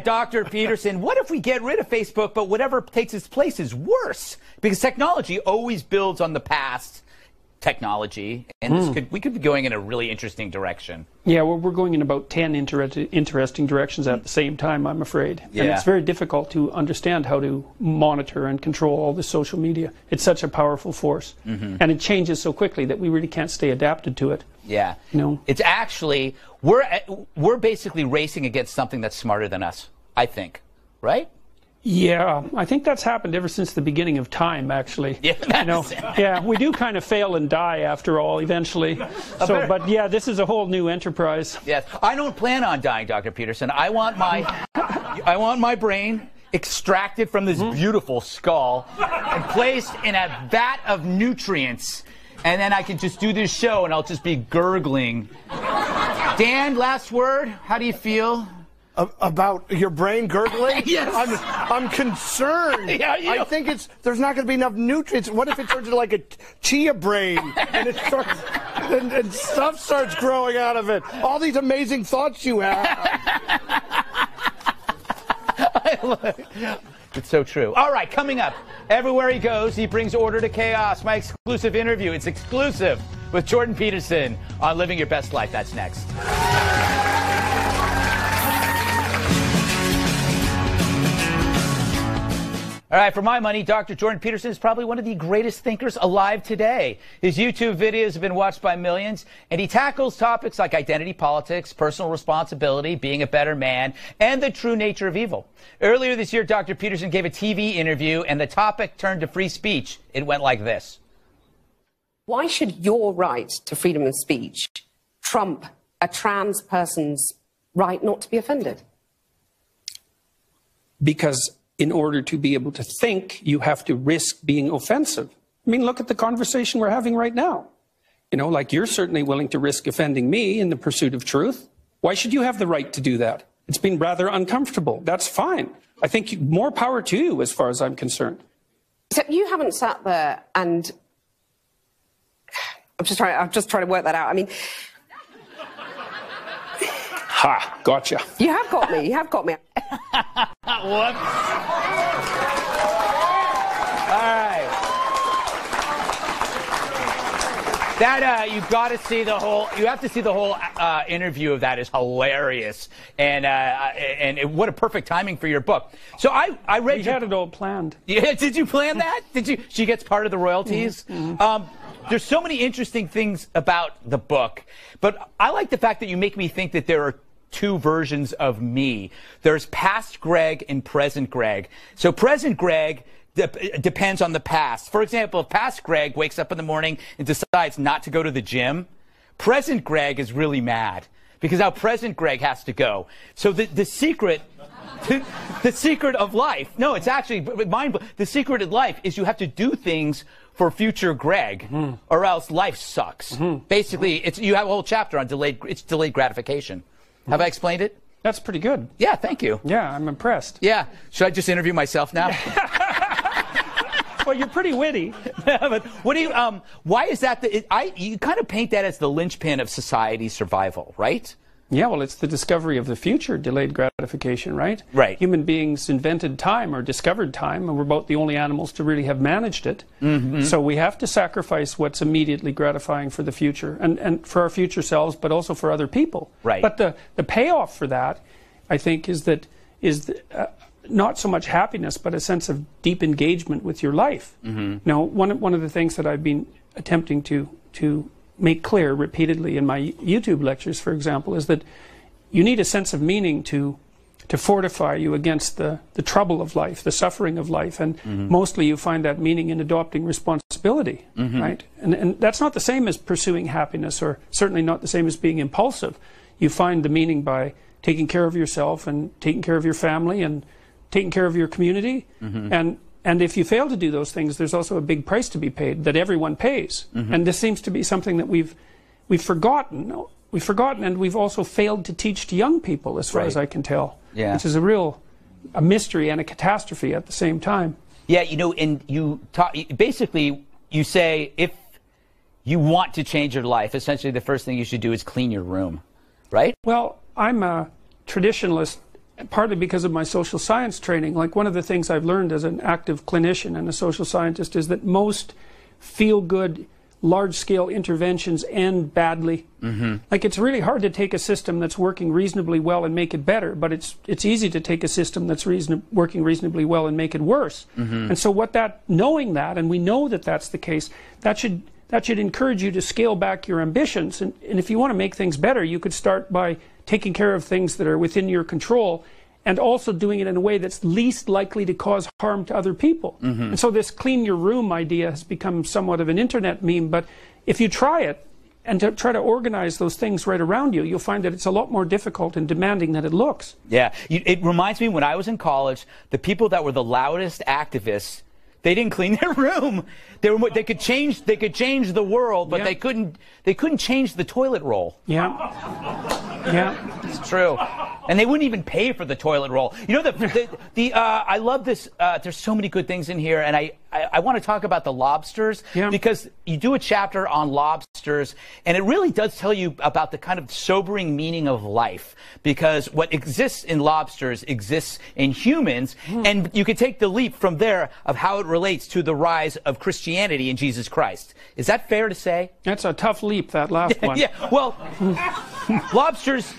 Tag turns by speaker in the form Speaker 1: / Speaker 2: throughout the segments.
Speaker 1: Dr. Peterson, what if we get rid of Facebook, but whatever takes its place is worse? Because technology always builds on the past technology, and we could be going in a really interesting direction.
Speaker 2: Yeah, well, we're going in about 10 interesting directions at the same time, I'm afraid.
Speaker 1: Yeah.
Speaker 2: And it's very difficult to understand how to monitor and control all this social media. It's such a powerful force. And it changes so quickly that we really can't stay adapted to it.
Speaker 1: Yeah.
Speaker 2: You know?
Speaker 1: It's actually, we're basically racing against something that's smarter than us, I think. Right?
Speaker 2: Yeah, I think that's happened ever since the beginning of time, actually.
Speaker 1: Yeah,
Speaker 2: you know, yeah, we do kind of fail and die after all, eventually. So, but yeah, this is a whole new enterprise.
Speaker 1: Yes, I don't plan on dying, Dr. Peterson. I want my brain extracted from this beautiful skull and placed in a vat of nutrients, and then I can just do this show, and I'll just be gurgling. Dan, last word. How do you feel?
Speaker 3: About your brain gurgling?
Speaker 1: Yes.
Speaker 3: I'm concerned.
Speaker 1: Yeah,
Speaker 3: I think there's not going to be enough nutrients. What if it turns into like a chia brain and it starts and stuff starts growing out of it? All these amazing thoughts you have.
Speaker 1: It's so true. All right, coming up, everywhere he goes, he brings order to chaos. My exclusive interview. It's exclusive with Jordan Peterson on Living Your Best Life. That's next. All right, for my money, Dr. Jordan Peterson is probably one of the greatest thinkers alive today. His YouTube videos have been watched by millions, and he tackles topics like identity politics, personal responsibility, being a better man, and the true nature of evil. Earlier this year, Dr. Peterson gave a TV interview, and the topic turned to free speech. It went like this.
Speaker 4: Why should your right to freedom of speech trump a trans person's right not to be offended?
Speaker 2: Because in order to be able to think, you have to risk being offensive. I mean, look at the conversation we're having right now. You know, like you're certainly willing to risk offending me in the pursuit of truth. Why should you have the right to do that? It's been rather uncomfortable. That's fine. I think more power to you as far as I'm concerned.
Speaker 4: Except you haven't sat there and... I'm just trying to work that out. I mean...
Speaker 2: Ha, gotcha.
Speaker 4: You have got me. You have got me.
Speaker 1: Whoops. All right. That you've got to see the whole. You have to see the whole interview of that. Is hilarious, and what a perfect timing for your book. So I read.
Speaker 2: We had it all planned.
Speaker 1: Yeah, did you plan that? Did you? She gets part of the royalties. There's so many interesting things about the book, but I like the fact that you make me think that there are two versions of me. There's past Greg and present Greg. So present Greg depends on the past. For example, if past Greg wakes up in the morning and decides not to go to the gym, present Greg is really mad because now present Greg has to go. So the secret... the secret of life. No, it's actually the secret of life is you have to do things for future Greg, or else life sucks. Basically, you have a whole chapter on delayed gratification. Have I explained it?
Speaker 2: That's pretty good.
Speaker 1: Yeah, thank you.
Speaker 2: Yeah, I'm impressed.
Speaker 1: Yeah. Should I just interview myself now?
Speaker 2: Well, you're pretty witty.
Speaker 1: But what do you? Why is that? You kind of paint that as the linchpin of society's survival, right?
Speaker 2: Yeah, well, it's the discovery of the future, delayed gratification, right?
Speaker 1: Right.
Speaker 2: Human beings invented time or discovered time, and we're about the only animals to really have managed it. So we have to sacrifice what's immediately gratifying for the future, and for our future selves, but also for other people.
Speaker 1: Right.
Speaker 2: But the payoff for that, I think, is not so much happiness, but a sense of deep engagement with your life. Now, one of the things that I've been attempting to make clear repeatedly in my YouTube lectures, for example, is that you need a sense of meaning to fortify you against the trouble of life, the suffering of life, and mostly you find that meaning in adopting responsibility, right? And that's not the same as pursuing happiness, or certainly not the same as being impulsive. You find the meaning by taking care of yourself and taking care of your family and taking care of your community, and if you fail to do those things, there's also a big price to be paid that everyone pays. And this seems to be something that we've forgotten. We've forgotten, and we've also failed to teach to young people, as far as I can tell.
Speaker 1: Yeah.
Speaker 2: Which is a mystery and a catastrophe at the same time.
Speaker 1: Yeah, you know, and basically you say if you want to change your life, essentially the first thing you should do is clean your room, right?
Speaker 2: Well, I'm a traditionalist partly because of my social science training. Like, one of the things I've learned as an active clinician and a social scientist is that most feel-good, large-scale interventions end badly. Like, it's really hard to take a system that's working reasonably well and make it better, but it's easy to take a system that's working reasonably well and make it worse. And so knowing that, and we know that that's the case, that should encourage you to scale back your ambitions. And if you want to make things better, you could start by taking care of things that are within your control, and also doing it in a way that's least likely to cause harm to other people. And so this clean your room idea has become somewhat of an internet meme, but if you try it and try to organize those things right around you, you'll find that it's a lot more difficult and demanding than it looks.
Speaker 1: Yeah, it reminds me, when I was in college, the people that were the loudest activists, they didn't clean their room. They could change the world, but they couldn't change the toilet roll. It's true. And they wouldn't even pay for the toilet roll. You know, I love this. There's so many good things in here, and I want to talk about the lobsters, because you do a chapter on lobsters, and it really does tell you about the kind of sobering meaning of life, because what exists in lobsters exists in humans, and you can take the leap from there of how it relates to the rise of Christianity in Jesus Christ. Is that fair to say?
Speaker 2: That's a tough leap, that last one.
Speaker 1: Yeah, well, lobsters,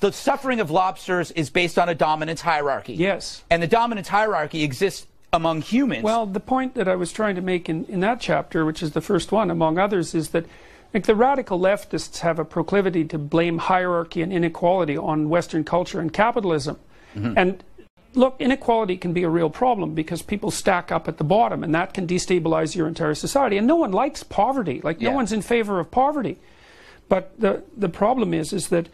Speaker 1: the suffering of lobsters is based on a dominance hierarchy.
Speaker 2: Yes.
Speaker 1: And the dominance hierarchy exists among humans.
Speaker 2: Well, the point that I was trying to make in that chapter, which is the first one among others, is that, like, the radical leftists have a proclivity to blame hierarchy and inequality on Western culture and capitalism. And look, inequality can be a real problem because people stack up at the bottom, and that can destabilize your entire society. And no one likes poverty. Like, no one's in favor of poverty. But the problem is that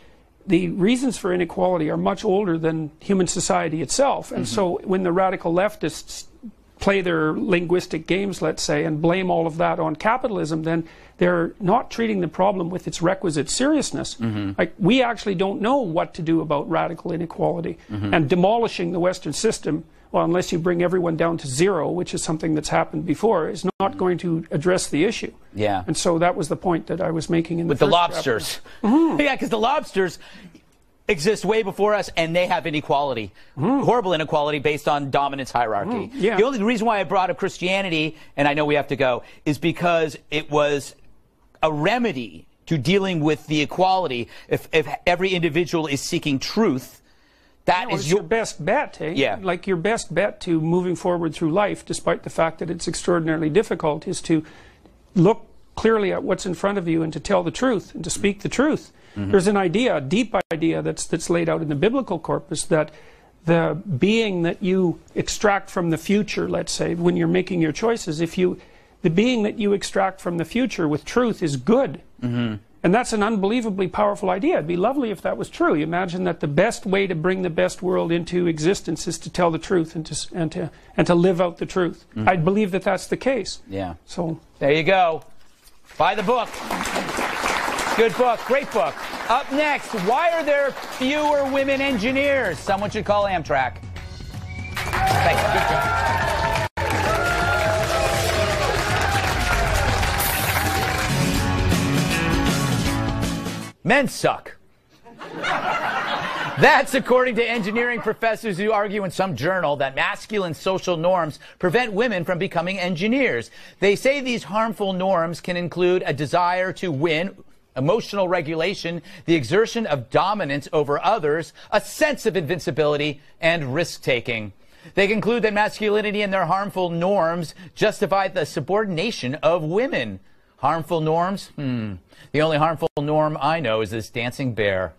Speaker 2: the reasons for inequality are much older than human society itself. And so when the radical leftists play their linguistic games, let's say, and blame all of that on capitalism, then they're not treating the problem with its requisite seriousness. Like, we actually don't know what to do about radical inequality. And demolishing the Western system, well, unless you bring everyone down to zero, which is something that's happened before, is not going to address the issue.
Speaker 1: Yeah.
Speaker 2: And so that was the point that I was making in the
Speaker 1: with the lobsters. Yeah, because the lobsters exist way before us, and they have inequality, horrible inequality based on dominance hierarchy. The only reason why I brought up Christianity, and I know we have to go, is because it was a remedy to dealing with the equality. If every individual is seeking truth, that is
Speaker 2: your best bet, eh?
Speaker 1: Yeah.
Speaker 2: Like, your best bet to moving forward through life, despite the fact that it's extraordinarily difficult, is to look clearly at what's in front of you and to tell the truth and to speak the truth. There's an idea, a deep idea that's laid out in the biblical corpus, that the being that you extract from the future, let's say, when you're making your choices, the being that you extract from the future with truth is good. And that's an unbelievably powerful idea. It'd be lovely if that was true. You imagine that the best way to bring the best world into existence is to tell the truth and to live out the truth. I believe that that's the case.
Speaker 1: Yeah.
Speaker 2: So
Speaker 1: there you go. Buy the book. Good book. Great book. Up next, why are there fewer women engineers? Someone should call Amtrak. Thanks. Good job. Men suck. That's according to engineering professors who argue in some journal that masculine social norms prevent women from becoming engineers. They say these harmful norms can include a desire to win, emotional regulation, the exertion of dominance over others, a sense of invincibility, and risk-taking. They conclude that masculinity and their harmful norms justify the subordination of women. Harmful norms? The only harmful norm I know is this dancing bear.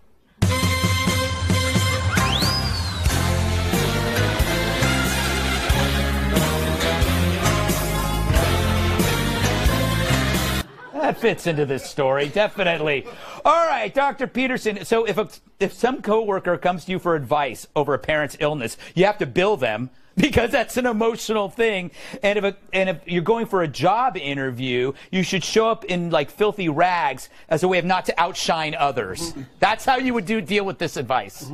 Speaker 1: That fits into this story, definitely. All right, Dr. Peterson. So if some coworker comes to you for advice over a parent's illness, you have to bill them because that's an emotional thing. And if you're going for a job interview, you should show up in like filthy rags as a way of not to outshine others. That's how you would deal with this advice.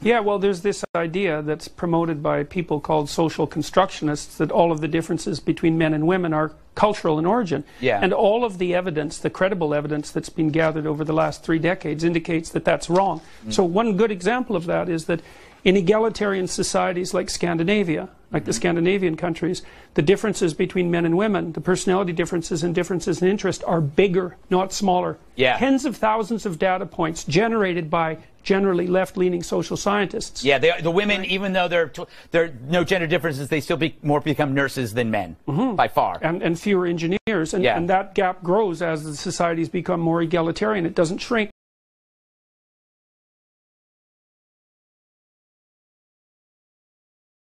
Speaker 2: Yeah, well, there's this idea that's promoted by people called social constructionists that all of the differences between men and women are cultural in origin.
Speaker 1: Yeah.
Speaker 2: And all of the evidence, the credible evidence that's been gathered over the last 3 decades indicates that that's wrong. So one good example of that is that in egalitarian societies like Scandinavia, like the Scandinavian countries, the differences between men and women, the personality differences and differences in interest are bigger, not smaller.
Speaker 1: Yeah.
Speaker 2: Tens of thousands of data points generated by generally left-leaning social scientists.
Speaker 1: Yeah, the women, even though there are no gender differences, they still become nurses than men, by far.
Speaker 2: And fewer engineers. And that gap grows as the societies become more egalitarian. It doesn't shrink.